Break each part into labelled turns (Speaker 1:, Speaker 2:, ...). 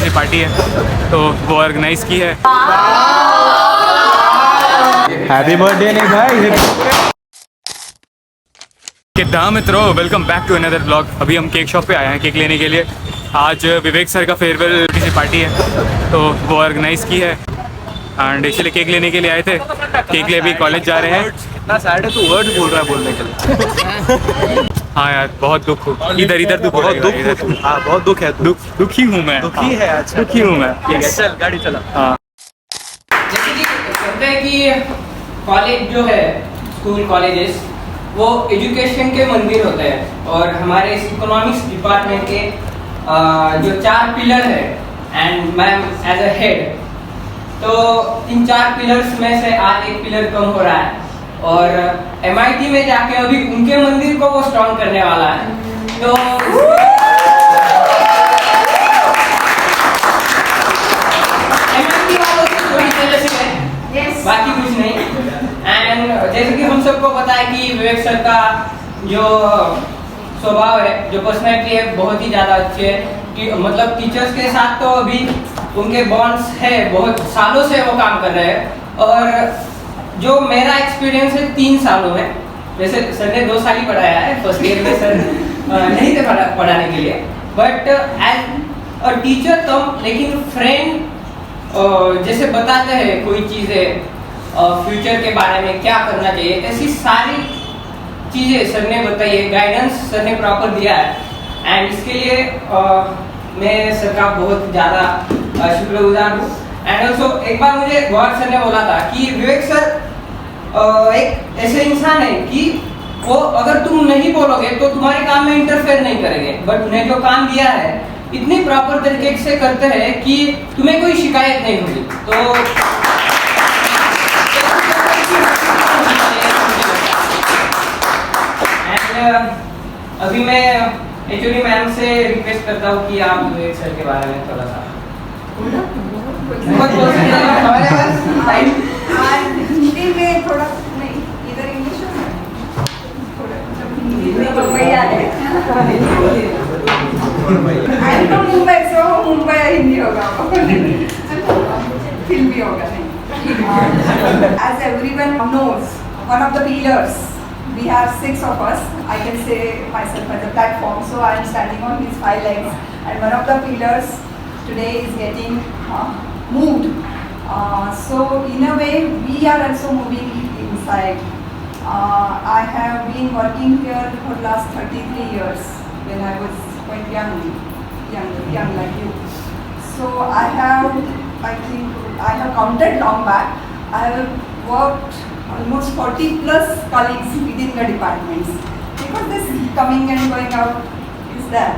Speaker 1: सी party है तो वो ऑर्गेनाइज की है।
Speaker 2: हैप्पी बर्थडे नहीं भाई।
Speaker 1: कितना मित्रों, welcome back to another blog. अभी हम केक शॉप पे आए हैं केक लेने के लिए। आज विवेक सर का फेयरवेल की सी पार्टी है तो वो ऑर्गेनाइज की है एंड इसलिए केक लेने के लिए आए थे। केक ले अभी कॉलेज जा रहे हैं।
Speaker 2: इतना सैड है, तू वर्ड बोल रहा है बोलने के लिए।
Speaker 1: हाँ यार, बहुत दुख हो, इधर इधर दुख,
Speaker 2: बहुत दुख, हाँ बहुत दुख है।
Speaker 1: दुखी हूँ मैं,
Speaker 2: दुखी है आज,
Speaker 1: दुखी हूँ मैं।
Speaker 2: ठीक है, चल गाड़ी चला।
Speaker 1: हाँ,
Speaker 3: जैसे कि कहते हैं कि कॉलेज जो है, स्कूल कॉलेजेस वो एजुकेशन के मंदिर होते हैं और हमारे इस इकोनॉमिक्स डिपार्टमेंट के जो 4 पिलर है and ma'am as a head, तो इन 4 पिलर्स में से आज एक पिलर कम हो रहा है और MIT में जाके अभी उनके मंदिर को वो स्ट्रॉन्ग करने वाला है। तो MIT वालों से थोड़ी जेलसी है, बाकी कुछ नहीं। एंड जैसे कि हम सबको पता है कि विवेक सर का जो स्वभाव है, जो पर्सनैलिटी है, बहुत ही ज़्यादा अच्छी है कि मतलब टीचर्स के साथ तो अभी उनके बॉन्ड्स है, बहुत सालों से वो काम कर रहे हैं। और जो मेरा एक्सपीरियंस है 3 सालों में, वैसे सर ने 2 साल ही पढ़ाया है, फर्स्ट ईयर में सर नहीं थे पढ़ाने के लिए, बट एज अ टीचर कम, लेकिन फ्रेंड जैसे बताते हैं कोई चीज़ें फ्यूचर के बारे में क्या करना चाहिए, ऐसी सारी चीज़ें सर ने बताई है, गाइडेंस सर ने प्रॉपर दिया है। एंड इसके लिए मैं सर का बहुत ज़्यादा शुक्रगुजार हूँ। एंड ऑल्सो एक बार मुझे गौर सर ने बोला था कि विवेक सर एक ऐसे इंसान है कि वो अगर तुम नहीं बोलोगे तो तुम्हारे काम में इंटरफेयर नहीं करेंगे, बट उन्हें जो काम दिया है इतनी प्रॉपर तरीके से करते हैं कि तुम्हें कोई शिकायत नहीं होगी। तो अभी मैं HOD मैम से रिक्वेस्ट करता हूँ कि आप विवेक सर के बारे में थोड़ा सा हमारे पास टाइम
Speaker 4: हिंदी में थोड़ा नहीं, इधर इंग्लिश में थोड़ा हिंदी में मुंबई आ रहे आई तो मुंबई से हो, मुंबई हिंदी होगा, फिल्मी होगा नहीं। As everyone knows, one of the pillars, we have 6 of us. I can say myself as a platform, so I am standing on these 5 legs, and one of the pillars today is getting moved. So in a way, we are also moving inside. I have been working here for last 33 years when I was quite young like you. So I think I have counted long back. I have worked almost 40 plus colleagues within the departments, because this coming and going out is there.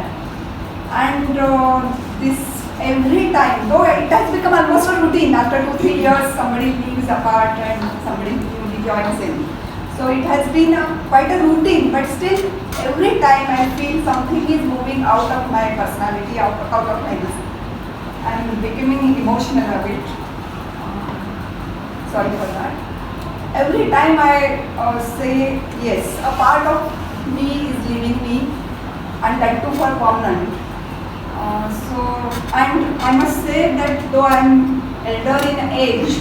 Speaker 4: And this every time, though it has become almost a routine, after 2-3 years somebody leaves apart and somebody newly joins in. So it has been quite a routine, but still every time I feel something is moving out of my personality, out of my this. I'm becoming emotional a bit. Sorry for that. Every time I say yes, a part of me is leaving me, and that too for permanent. And I must say that though I am elder in age,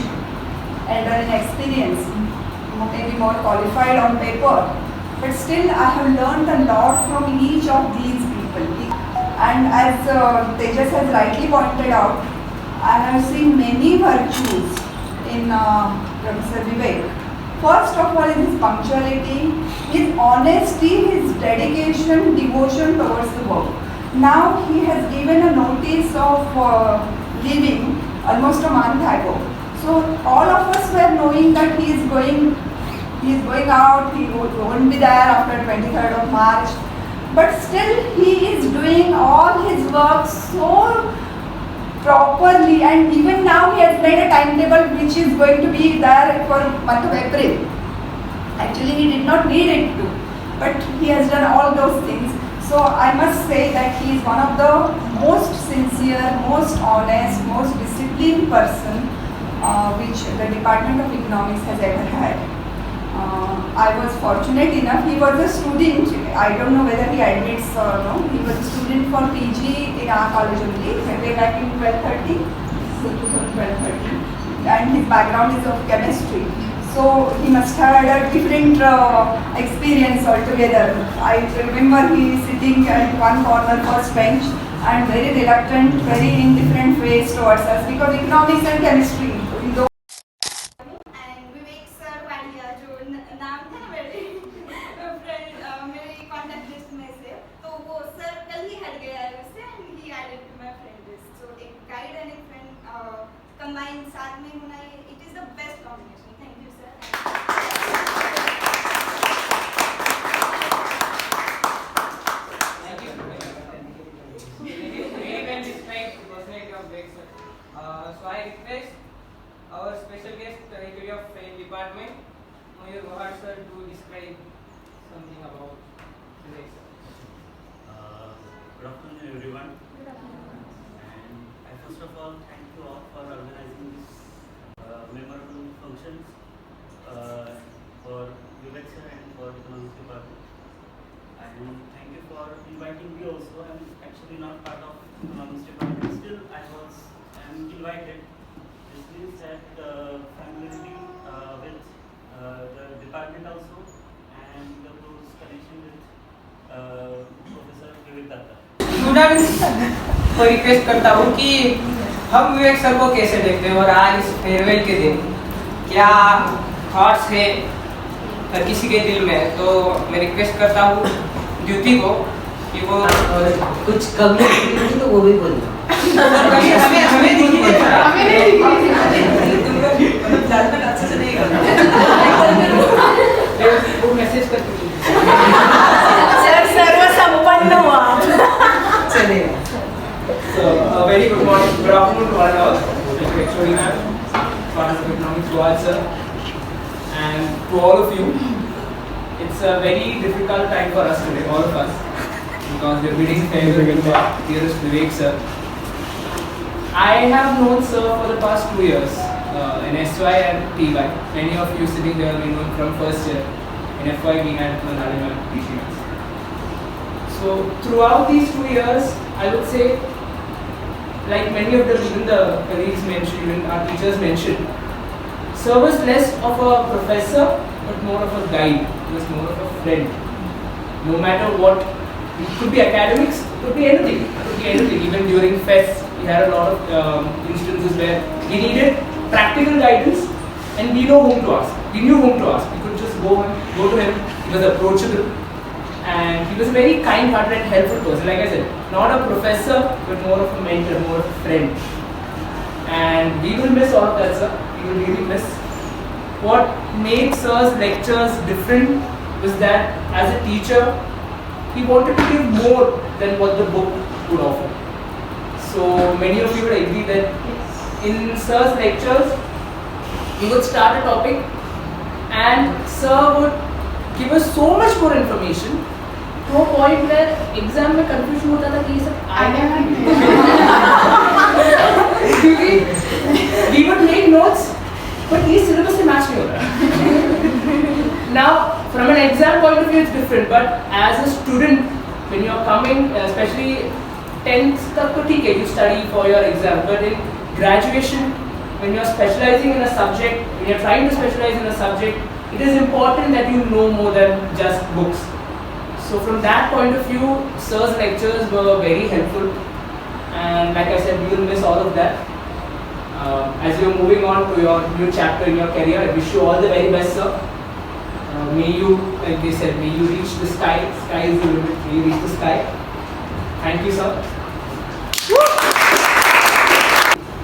Speaker 4: elder in experience, maybe more qualified on paper, but still I have learned a lot from each of these people. And as Tejas has rightly pointed out, I have seen many virtues in Professor Vivek. First of all is his punctuality, his honesty, his dedication, devotion towards the work. Now he has given a notice of leaving almost a month ago. So all of us were knowing that he is going out, he won't be there after 23rd of March. But still he is doing all his work so properly, and even now he has made a timetable which is going to be there for month of April. Actually he did not need it to, but he has done all those things. So I must say that he is one of the most sincere, most honest, most disciplined person which the Department of Economics has ever had. I was fortunate enough, he was a student, I don't know whether he admits or no, he was a student for PG in our college only, way back in 12-13, so 2012-13, and his background is of chemistry. So he must have had a different experience altogether. I remember he sitting at one corner first bench and very reluctant, very indifferent face towards us because economics and chemistry.
Speaker 5: And Vivek sir Wadia जो नाम था ना मेरे friend मेरे contact list में से, तो वो सर कल ही हट गया है उससे and he added to my friend list. So एक गाइड एंड एक फ्रेंड कंबाइन साथ में होना, it is the best combination. Thank you sir.
Speaker 3: So I request our special guest, Head of French Department, Mayur Gohar sir, to describe something about Vivek sir.
Speaker 6: Good afternoon, everyone. And I first of all thank you all for organizing this memorable functions for Vivek sir and for Economics Department. And thank you for inviting me also. I'm actually not part of Economics Department. Still, I am invited. This means that familiarity with the department also and the close connection with Professor Vivek Datta.
Speaker 3: Students को request करता हूँ कि हम विवेक sir को कैसे देखते हैं और आज इस फेयरवेल के दिन क्या थॉट्स है हर किसी के दिल में. तो मैं रिक्वेस्ट करता हूँ द्युति को कि वो
Speaker 7: कुछ कमी तो वो भी बोल दो.
Speaker 3: हमें दिखी
Speaker 4: अच्छे से नहीं करना.
Speaker 3: वो मैसेज करके
Speaker 4: सर सर्वसंपन्न हुआ.
Speaker 7: चलेगा.
Speaker 3: So, very good morning, good afternoon to all of us. Actually, ma'am, Professor of Economics, Gohar sir, and to all of you. It's a very difficult time for us today, all of us, because we're bidding farewell to our dearest Vivek sir. I have known sir for the past 2 years in SY and TY. Many of you sitting here we know from first year. In FY we had Nalima teaching us. So throughout these 2 years, I would say, like many of them, even the colleagues mentioned, even our teachers mentioned, sir was less of a professor, but more of a guide. He was more of a friend. No matter what, it could be academics, it could be anything. It could be anything. Even during fest, we had a lot of instances where we needed practical guidance, and we know whom to ask. We knew whom to ask. We could just go to him. He was approachable, and he was a very kind-hearted and helpful person. Like I said, not a professor, but more of a mentor, more of a friend. And we will miss all of that, sir. We will really miss. What made sir's lectures different was that as a teacher, he wanted to give more than what the book would offer. So many of you would agree that in sir's lectures, he would start a topic and sir would give us so much more information to a point where exam में confusion होता था कि ये सब आएगा क्योंकि we would make notes but ये syllabus से match नहीं हो रहा. Now from an exam point of view it's different, but as a student when you are coming, especially 10th तक तो ठीक है, you study for your exam, but in graduation when you are specializing in a subject, when you are trying to specialize in a subject, it is important that you know more than just books. So from that point of view, sir's lectures were very helpful, and like I said, we will miss all of that. As you are moving on to your new chapter in your career, I wish you all the very best, sir. May you, like they said, may you reach the sky. Sky is the limit. May you reach the sky. Thank you, sir.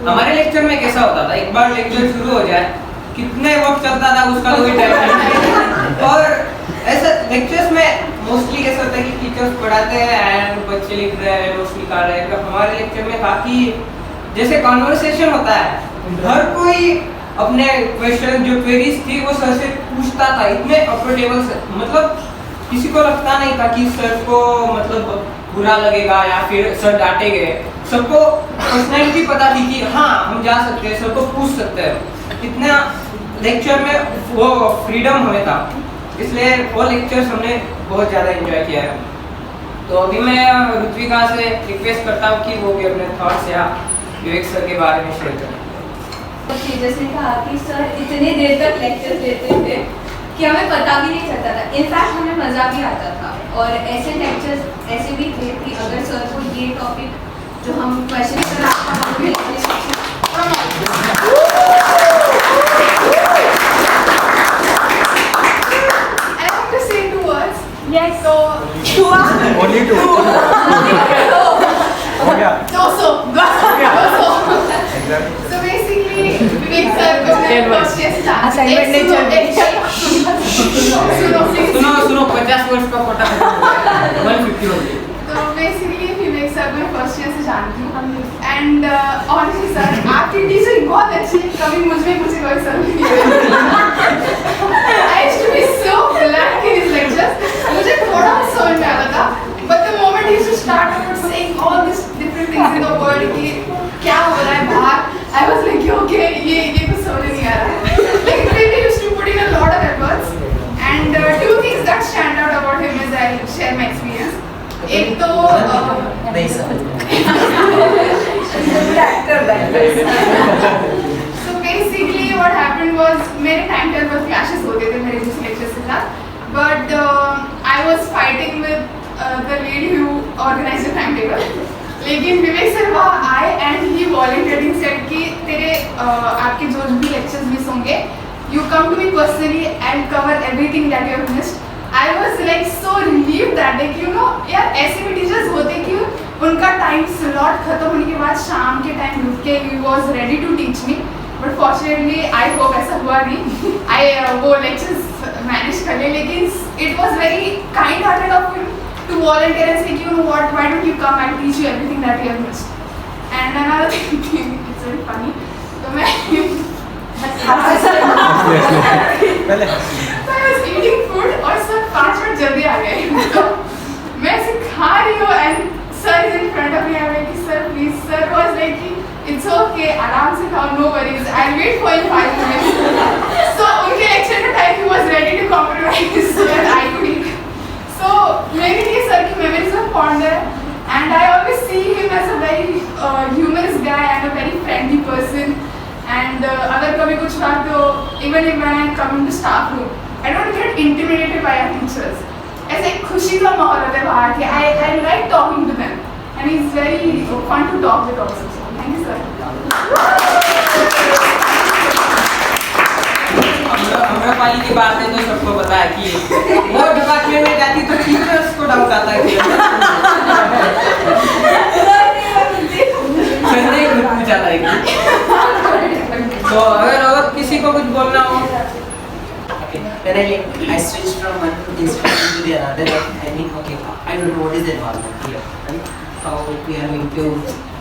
Speaker 3: हमारे lecture में कैसा होता था, एक बार lecture शुरू हो जाए कितने वक्त चलता था उसका कोई टाइम नहीं. और ऐसा लेक्चर्स में मोस्टली कैसा होता है कि टीचर्स पढ़ाते हैं एंड बच्चे लिख रहे हैं, नोट्स निकाल रहे हैं. हमारे लेक्चर में काफ़ी जैसे कॉन्वर्सेशन होता है, हर कोई अपने क्वेश्चन जो क्वेरीज थी वो सर से पूछता था. इतने कंफर्टेबल से, मतलब किसी को लगता नहीं था कि सर को मतलब बुरा लगेगा या फिर सर डांटेंगे. सबको पर्सनैलिटी पता थी कि हाँ हम जा सकते हैं, सर को पूछ सकते हैं. इतना लेक्चर में वो फ्रीडम हमें था, इसलिए वो लेक्चर्स हमने बहुत ज़्यादा एंजॉय किया है। तो अभी मैं ऋत्विका से रिक्वेस्ट करता हूँ कि वो भी अपने थॉट्स या विवेक सर के बारे में शेयर करें।
Speaker 5: टीचर्स ने कहा कि सर इतने देर तक लेक्चर्स लेते थे कि हमें पता भी नहीं चलता था, इनफैक्ट हमें मज़ा भी आता था। और ऐसे लेक्चर्स ऐसे भी थे कि अगर सर को ये टॉपिक जो हम क्वेश्चन सर आपका
Speaker 8: Yes. So,
Speaker 2: Only two. हो गया
Speaker 8: so basically, Vivek sir को मैं first year से
Speaker 5: Assignment नहीं चल रही।
Speaker 3: सुनो 50 वर्ष का कोटा 150 हो गया।
Speaker 8: तो basically Vivek sir मैं first year से जानती हूँ and honestly sir आपकी टीचिंग बहुत अच्छी है, कभी मुझ में मुझे कोई सर नहीं है। I used to be so blank in his lectures, मुझे थोड़ा समझ में आता था, but the moment he used to start saying all these different things in the world कि क्या हो रहा है बाहर, I was like okay ये कुछ समझ नहीं आ रहा है। Like really used to put in a lot of efforts and two things that stand out about him is I'll share my experience. एक तो
Speaker 7: नहीं समझ में
Speaker 8: so basically what happened was मेरे टाइम टेबल क्लैशेस होते थे मेरे दूसरे लेक्चर्स के साथ, but I was fighting with the lady who organized the timetable. लेकिन विवेक सर वहाँ आए and he volunteered said कि तेरे आपके जो भी लेक्चर्स मिस होंगे you come to me personally and cover everything that you have missed. I was like so relieved that day कि you know यार ऐसे भी टीचर्स होते कि उनका टाइम स्लॉट खत्म होने के बाद शाम के टाइम रुक के he was ready to teach me, but fortunately I hope ऐसा हुआ नहीं। I वो lectures manage कर लिए, लेकिन it was very kind-hearted of him to volunteer and say you know what, why don't you come and teach you everything that you have missed. And another thing, it's very funny, तो मैं I was eating food और sir 5 minute जल्दी आ गए। तो मैं ऐसे खा रही हूँ and sir is in front of me, I'm like sir please, sir was like it's okay आराम से खाओ, no worries, I'll wait for you 5 minutes. So उनके lecture के time he was ready to compromise so that I could eat. So मेरे लिए sir की memories are fond है and I always see him as a very humorous guy and a very friendly person. And अगर कभी कुछ बात तो even if when I come into staff room, I don't get intimidated by our teachers. ऐसे एक खुशी का माहौल होता है बाहर के. I like talking to them, and he's very fun to talk with also. So thank you sir.
Speaker 3: Amrapali की बात है तो सबको पता है कि वो डिपार्टमेंट में जाती तो टीचर्स को डाउट आता है कि संजय खुद पूछा था। तो अगर किसी को कुछ बोलना हो
Speaker 7: When I switched from one institution to the other, I mean, okay, I don't know what is the environment here, right? How we are going to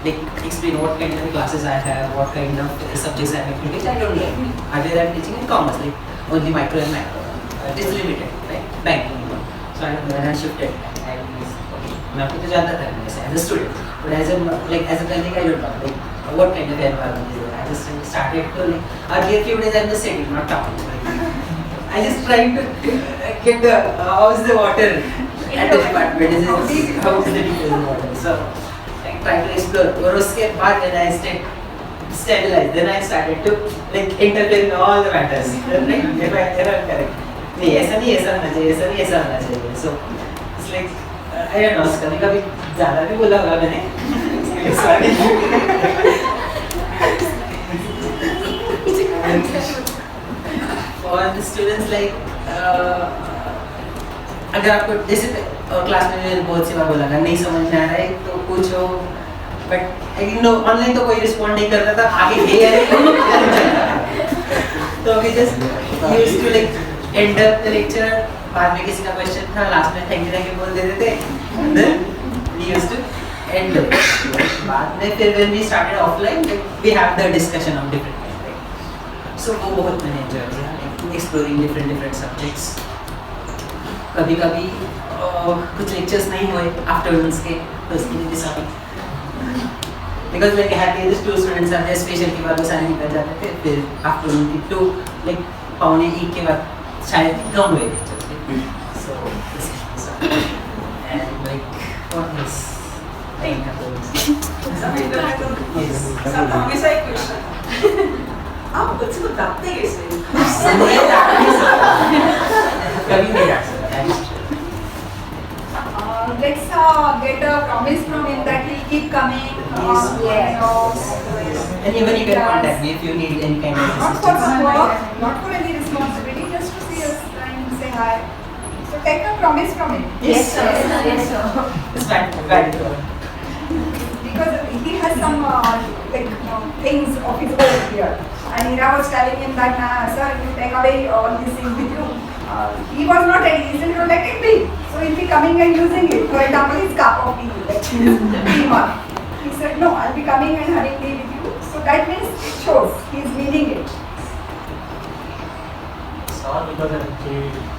Speaker 7: like explain what kind of classes I have, what kind of subjects I have to teach. I don't know. Earlier I'm teaching in commerce, like only micro and macro. It is limited, right? Banking. So when I shifted, मैं आपको तो जानता था as a student, but as a colleague I don't know like what kind of environment is it. I just started to like earlier few days I'm just sitting, not talking. I just trying to get the how is the water at the department, is how is the teacher's water. So I trying to explore. और उसके बाद when I stabilized, then I started to like interpret all the matters. Like if I correct, नहीं ऐसा नहीं ऐसा होना चाहिए, ऐसा नहीं ऐसा होना चाहिए. So it's like I don't know, कभी ज़्यादा भी बोला होगा मैंने. Sorry. For the students like अगर आपको जैसे क्लास में मैंने बहुत सी बार बोला था नहीं समझ में आ रहा है तो पूछो, बट नो ऑनलाइन तो कोई रिस्पॉन्ड नहीं करता था, आगे ये है तो we just used to like end up the lecture, बाद में किसी का क्वेश्चन था लास्ट में थैंक यू बोल देते थे, then we used to and बाद में फिर when we started offline we have the discussion on different things. So वो बहुत मैंने एंजॉय किया एक्सप्लोरिंग डिफरेंट सब्जेक्ट्स. कभी कभी कुछ लेक्चर्स नहीं हुए आफ्टरनून्स के तो उसके लिए भी sorry. Because like I had the two students are there special के बाद वो सारे निकल जाते थे फिर afternoon की 2 like 12:45 के बाद शायद कम हुए थे so this is and like what else yes
Speaker 4: हमेशा एक क्वेश्चन आप बच्चे को डांटते कैसे
Speaker 7: कभी नहीं डांट सकते
Speaker 4: let's get a promise from him that he'll keep coming.
Speaker 7: And even you can contact me if you need any kind of
Speaker 4: Not for
Speaker 7: assistance.
Speaker 4: work, not for any responsibility, just to see us and say hi. So take a promise from him.
Speaker 7: Yes, sir.
Speaker 8: Yes, sir.
Speaker 7: It's valid.
Speaker 4: Because he has some things of his own here. And Ira was telling him that, sir, you take away all these things with you. He was not ready. He said, let it be. So he'll be coming and using it. For example, his cup of tea, like tea mug. He said, no, I'll be coming and having tea with you. So that means it shows he's meaning it.
Speaker 7: It's all because of the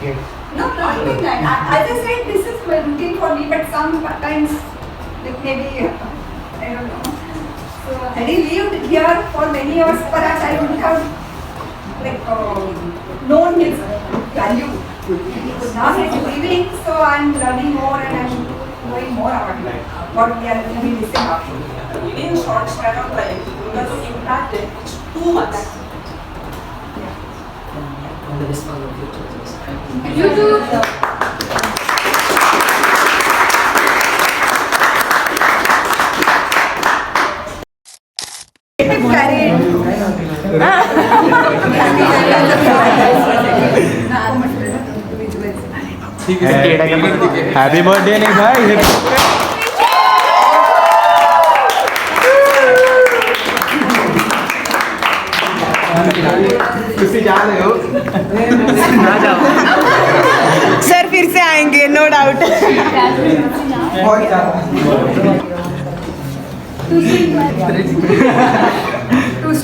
Speaker 7: kid.
Speaker 4: No, not like that. As I said, this is routine for me, but sometimes it may be, I don't know. So had he lived here for many years, perhaps I would have known his value. Now he's leaving, so I'm learning more and I'm knowing more about what we are really missing out.
Speaker 9: In short span of time, because the impact is too much.
Speaker 7: On the best for the future.
Speaker 8: You too.
Speaker 2: Happy birthday नहीं भाई किसी जा रहे हो ना जाओ
Speaker 9: sir फिर से आएंगे no doubt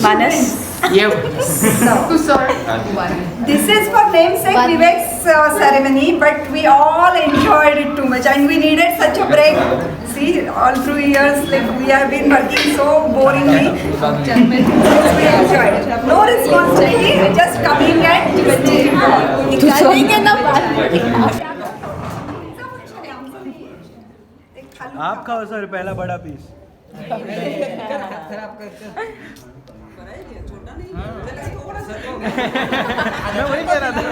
Speaker 9: Manas
Speaker 8: To sir.
Speaker 4: This is for namesake Vivek's ceremony, but we all enjoyed it too much and we needed such a break. See, all through years, like we have been working so boringly. We enjoyed it. No responsibility, just coming and
Speaker 2: आप खाओ sir पहला बड़ा piece मैं वही कह रहा था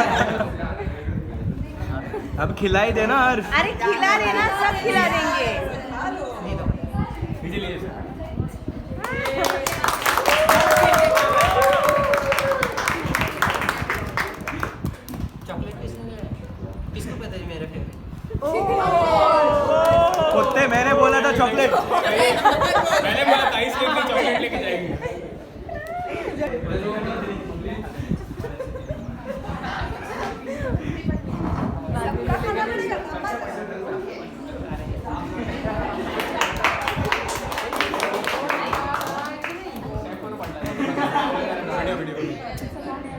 Speaker 2: अब खिलाई देना और
Speaker 9: अरे खिला देना सब खिला देंगे
Speaker 7: किसको पता है मेरा फेवरेट
Speaker 2: कुत्ते मैंने बोला था चॉकलेट
Speaker 1: मैंने बोला था इसलिए अपनी चॉकलेट लेके जाएंगे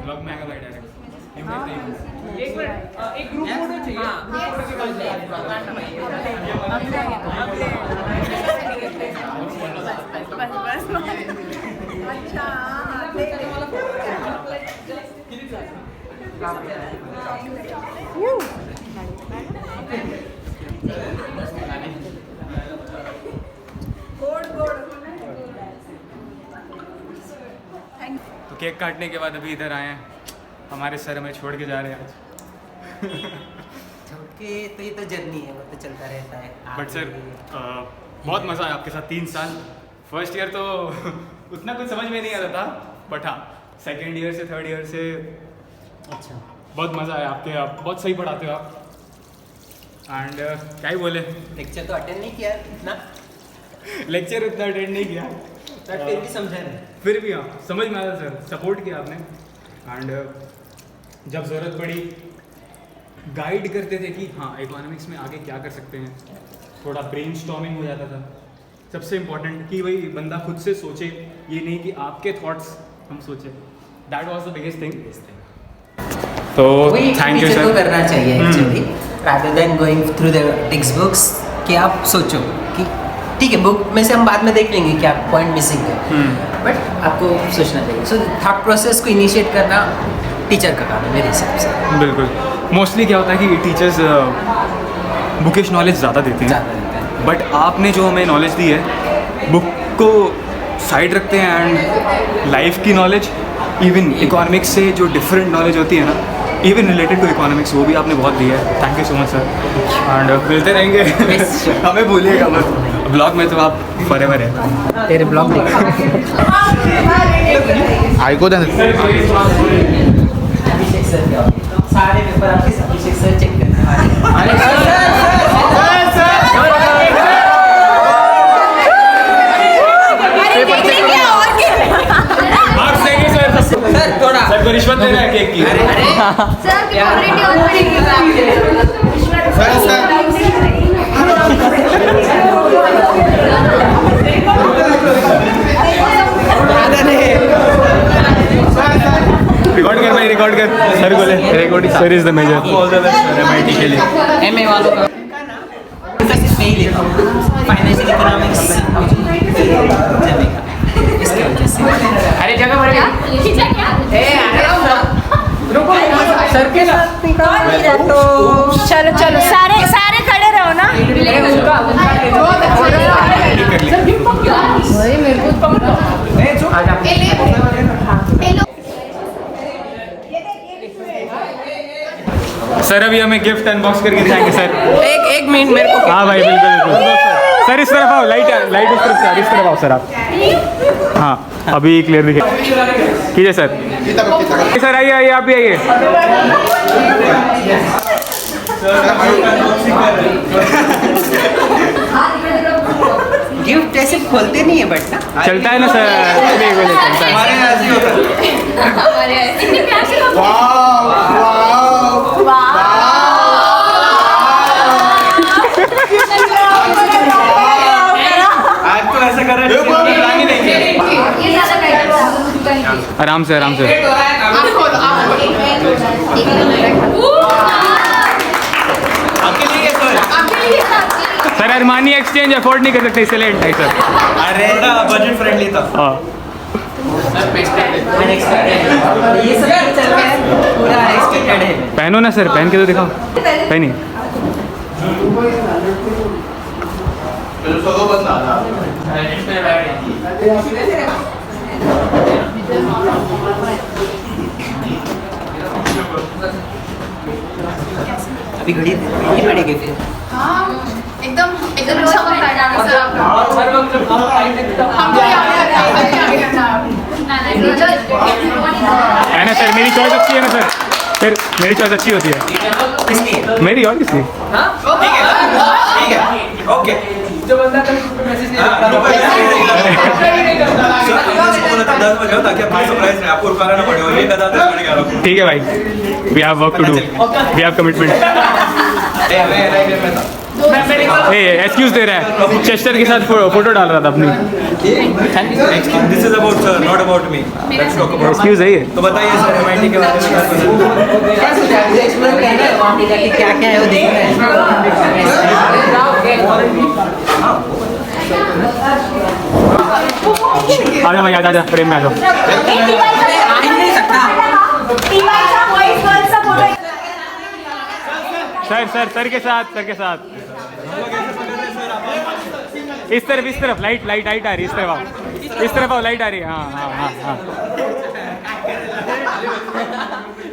Speaker 1: ब्लॉग में आएगा भाई डायरेक्ट एक मिनट एक ग्रुप फोटो चाहिए तो केक काटने के बाद अभी इधर आए हैं हमारे सर हमें छोड़ के जा रहे हैं आज
Speaker 7: के तो ये तो जर्नी है वो तो चलता रहता है
Speaker 1: बट सर बहुत मज़ा आया आपके साथ 3 साल फर्स्ट ईयर तो उतना कुछ समझ में नहीं आता था बट हाँ सेकेंड ईयर से थर्ड ईयर से
Speaker 7: अच्छा
Speaker 1: बहुत मज़ा आया आपके आप बहुत सही पढ़ाते हो आप एंड क्या ही बोले
Speaker 7: लेक्चर तो अटेंड नहीं किया इतना
Speaker 1: लेक्चर उतना अटेंड नहीं किया
Speaker 7: बट फिर भी समझा नहीं
Speaker 1: फिर भी हाँ समझ में आया सर सपोर्ट किया आपने एंड जब ज़रूरत पड़ी गाइड करते थे कि हाँ इकोनॉमिक्स में आगे क्या कर सकते हैं थोड़ा ब्रेनस्टॉर्मिंग हो जाता था सबसे इम्पोर्टेंट कि वही बंदा खुद से सोचे ये नहीं कि आपके थॉट्स हम सोचे that was the biggest thing तो थैंक यू
Speaker 7: टीचर को
Speaker 1: सर
Speaker 7: करना चाहिए actually rather than going through the text books कि आप सोचो कि ठीक है, बुक में से हम बाद में देख लेंगे क्या पॉइंट मिसिंग है, बट आपको सोचना चाहिए। सो थॉट प्रोसेस को इनिशिएट करना टीचर का काम है मेरे हिसाब से।
Speaker 1: बिल्कुल। मोस्टली क्या होता है कि टीचर्स बुकिश नॉलेज ज़्यादा देते हैं,
Speaker 7: ज़्यादा देते हैं।
Speaker 1: बट आपने जो हमें नॉलेज दी है बुक को साइड रखते हैं एंड लाइफ की नॉलेज, इवन इकोनॉमिक्स से जो डिफरेंट नॉलेज होती है ना, इवन रिलेटेड टू इकोनॉमिक्स, वो भी आपने बहुत दी है। Thank you so much sir, and मिलते रहेंगे। हमें भूलिएगा मत, ब्लॉग में तो आप फॉरएवर है।
Speaker 7: तेरे ब्लॉग
Speaker 2: ऐकू द्या ना.
Speaker 7: अभिषेक सर क्या सारे पेपर आपके अभिषेक सर चेक करते
Speaker 3: सर थोड़ा
Speaker 1: सर को रिश्वत देना है केक की। रिकॉर्ड कर भाई, रिकॉर्ड कर। सर बोले recording sir is the major. All the best MIT के लिए।
Speaker 3: एमए वालों का
Speaker 7: नहीं लेता हूँ, फाइनेंशियल इकोनॉमिक्स इसकी वजह से।
Speaker 3: अरे जगह भर गया सर के
Speaker 5: चलो चलो सारे सारे खड़े रहो ना।
Speaker 1: सर अभी हमें गिफ्ट अनबॉक्स करके दिखाएंगे सर।
Speaker 3: एक मिनट मेरे को।
Speaker 1: हाँ भाई बिल्कुल बिल्कुल। सर इस तरफ आओ, लाइट लाइट उस तरफ से आ रही, इस तरफ आओ सर आप। हाँ अभी क्लियर दिखे कीजिए सर। सर आइए आइए, आप भी आइए।
Speaker 7: गिफ्ट ऐसे खोलते नहीं है बट ना
Speaker 1: चलता है ना सर, बिल्कुल चलता है।
Speaker 2: हमारे यहाँ ऐसे ही होता है. आज तो ऐसा कर रहे
Speaker 1: आराम से आराम से। सर अरमानी एक्सचेंज अफोर्ड नहीं कर सकते इसलिए एंटाई सर।
Speaker 2: अरे बजट फ्रेंडली था.
Speaker 1: हाँ
Speaker 7: ये सब चल रहा है पूरा एक्सपेक्टेड है।
Speaker 1: पहनो ना सर, पहन के तो दिखाओ। पहनी
Speaker 7: अभी घड़ी ये पड़ेगी फिर।
Speaker 8: हाँ एकदम एकदम अच्छा बताया सर आपने। हम तो
Speaker 1: है ना सर, मेरी चॉइस अच्छी है ना सर। फिर मेरी चॉइस अच्छी होती है। मेरी और किसकी?
Speaker 2: ठीक है ओके.
Speaker 3: जो बंदा कल मैसेज नहीं
Speaker 2: ताकि आपको सरप्राइज नहीं, आपको रुकाना ना पड़े. और ये कदा 10 मिनट का.
Speaker 1: ठीक है भाई, we have work to do, we have commitment. Excuse दे रहा है, चेस्टर के साथ फोटो डाल रहा था अपनी।
Speaker 2: This is about sir, not about me. Let's talk about.
Speaker 1: Excuse है ये।
Speaker 2: तो बताइए सर एमआईटी के बारे में
Speaker 7: एक्सप्लोर करना है वहाँ पे जाके क्या क्या है वो देखना है।
Speaker 1: आ जाओ भाई, आ जा फ्रेम में आ जाओ। सर सर सर के साथ, सर के साथ। इस तरफ लाइट लाइट लाइट आ रही है, इस तरफ आओ, इस तरफ आओ, लाइट आ रही है। हाँ हाँ हाँ हाँ।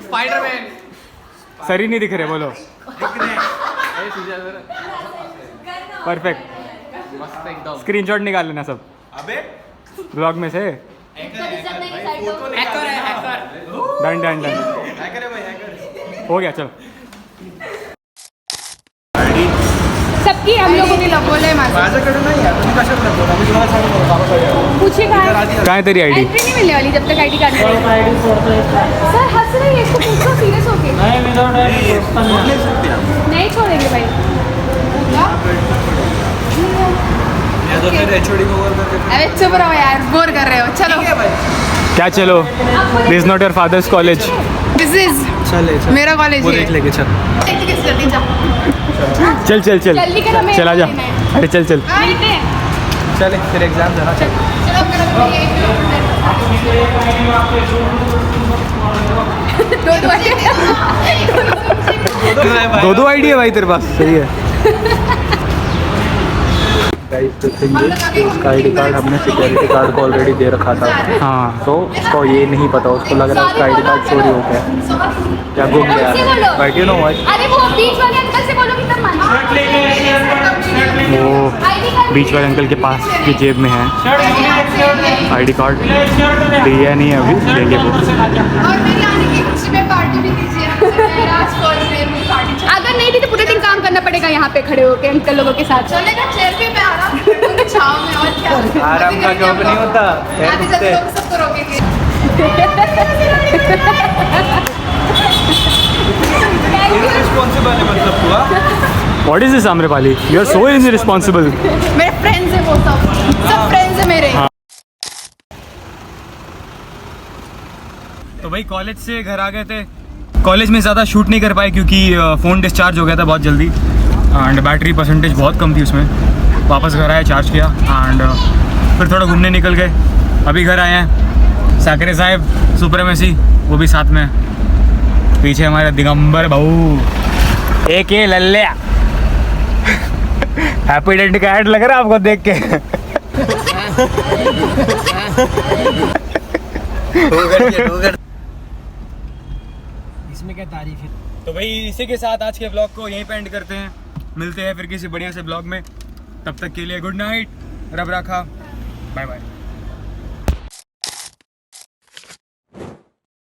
Speaker 3: स्पाइडरमैन
Speaker 1: सर ही नहीं दिख रहे, बोलो। परफेक्ट,
Speaker 3: मस्त एकदम।
Speaker 1: स्क्रीनशॉट निकाल लेना सब
Speaker 2: अबे
Speaker 1: ब्लॉग में से।
Speaker 3: हैकर है hacker.
Speaker 1: Done done done,
Speaker 2: hacker है भाई, हैकर.
Speaker 1: हो गया चलो।
Speaker 8: सबकी हम लोगों ने बोले
Speaker 2: माझ्याकडे नाही आहे. तुम्ही कशाकडे बोलता? मी तुम्हाला सांगतो बाबा.
Speaker 8: पूछिए कहाँ
Speaker 1: कहाँ है तेरी आईडी?
Speaker 8: एंट्री नहीं मिलने वाली जब तक आईडी कार्ड सर हंस रही है, इसको पूछो सीरियस होके। नहीं छोड़ेंगे भाई।
Speaker 2: मैं तो फिर एचओडी को कॉल करके.
Speaker 8: अरे चुप रहो यार, बोर कर रहे हो। चलो
Speaker 1: क्या चलो? This is not your fathers college.
Speaker 8: This is
Speaker 2: चले
Speaker 8: मेरा कॉलेज
Speaker 2: वो
Speaker 8: है।
Speaker 2: देख लेंगे. चल
Speaker 1: चल चल चल
Speaker 8: जल्दी कर, हमें
Speaker 1: चल आ जा।
Speaker 8: लेना है।
Speaker 1: अरे चल चल।
Speaker 8: मिलते हैं।
Speaker 2: चले फिर एग्जाम देना चल।
Speaker 8: चलो
Speaker 1: दो आईडी है भाई तेरे पास, सही है।
Speaker 2: उसका आई डी कार्ड हमने सिक्योरिटी गार्ड को ऑलरेडी दे रखा था।
Speaker 1: हाँ
Speaker 2: तो उसको ये नहीं पता, उसको लग रहा है उसका आई डी कार्ड चोरी हो गया या गुम गया है। बट यू नो व्हाट,
Speaker 8: अरे वो बीच वाले अंकल से बोलो कि तब मना।
Speaker 1: वो बीच वाले अंकल के पास की जेब में है आईडी कार्ड, दिया नहीं है अभी, देंगे वो।
Speaker 8: और मेरी आने की खुशी में पार्टी भी कीजिए। आज फर्स्ट डे में पार्टी अगर नहीं थी तो पूरे दिन काम करना पड़ेगा यहाँ पे खड़े होके अंकल लोगों के साथ। चलेगा चेयर पे मैं आराम करूँगी छाँव में, और क्या
Speaker 2: आराम का जॉब नहीं होता।
Speaker 8: आगे जब लोग सबको रोकेंगे।
Speaker 2: रिस्पॉन्सिबल है मतलब हुआ।
Speaker 1: What is this Amrapali, you are so irresponsible.
Speaker 8: मेरे फ्रेंड्स हैं वो सब फ्रेंड्स हैं मेरे।
Speaker 1: तो भाई कॉलेज से घर आ गए थे। कॉलेज में ज़्यादा शूट नहीं कर पाए क्योंकि फ़ोन डिस्चार्ज हो गया था बहुत जल्दी एंड बैटरी परसेंटेज बहुत कम थी उसमें। वापस घर आए, चार्ज किया एंड फिर थोड़ा घूमने निकल गए। अभी घर आए हैं। साकरे साहब सुप्रीमेसी वो भी साथ में, पीछे हमारे दिगंबर बहू एक ये लल्ल्या। हैप्पी डेंट का ऐड लग रहा है आपको देख के?
Speaker 7: इसमें क्या तारीफ है।
Speaker 1: तो भाई इसी के साथ आज के ब्लॉग को यहीं पे एंड करते हैं। मिलते हैं फिर किसी बढ़िया से ब्लॉग में, तब तक के लिए गुड नाइट, रब रखा, बाय बाय।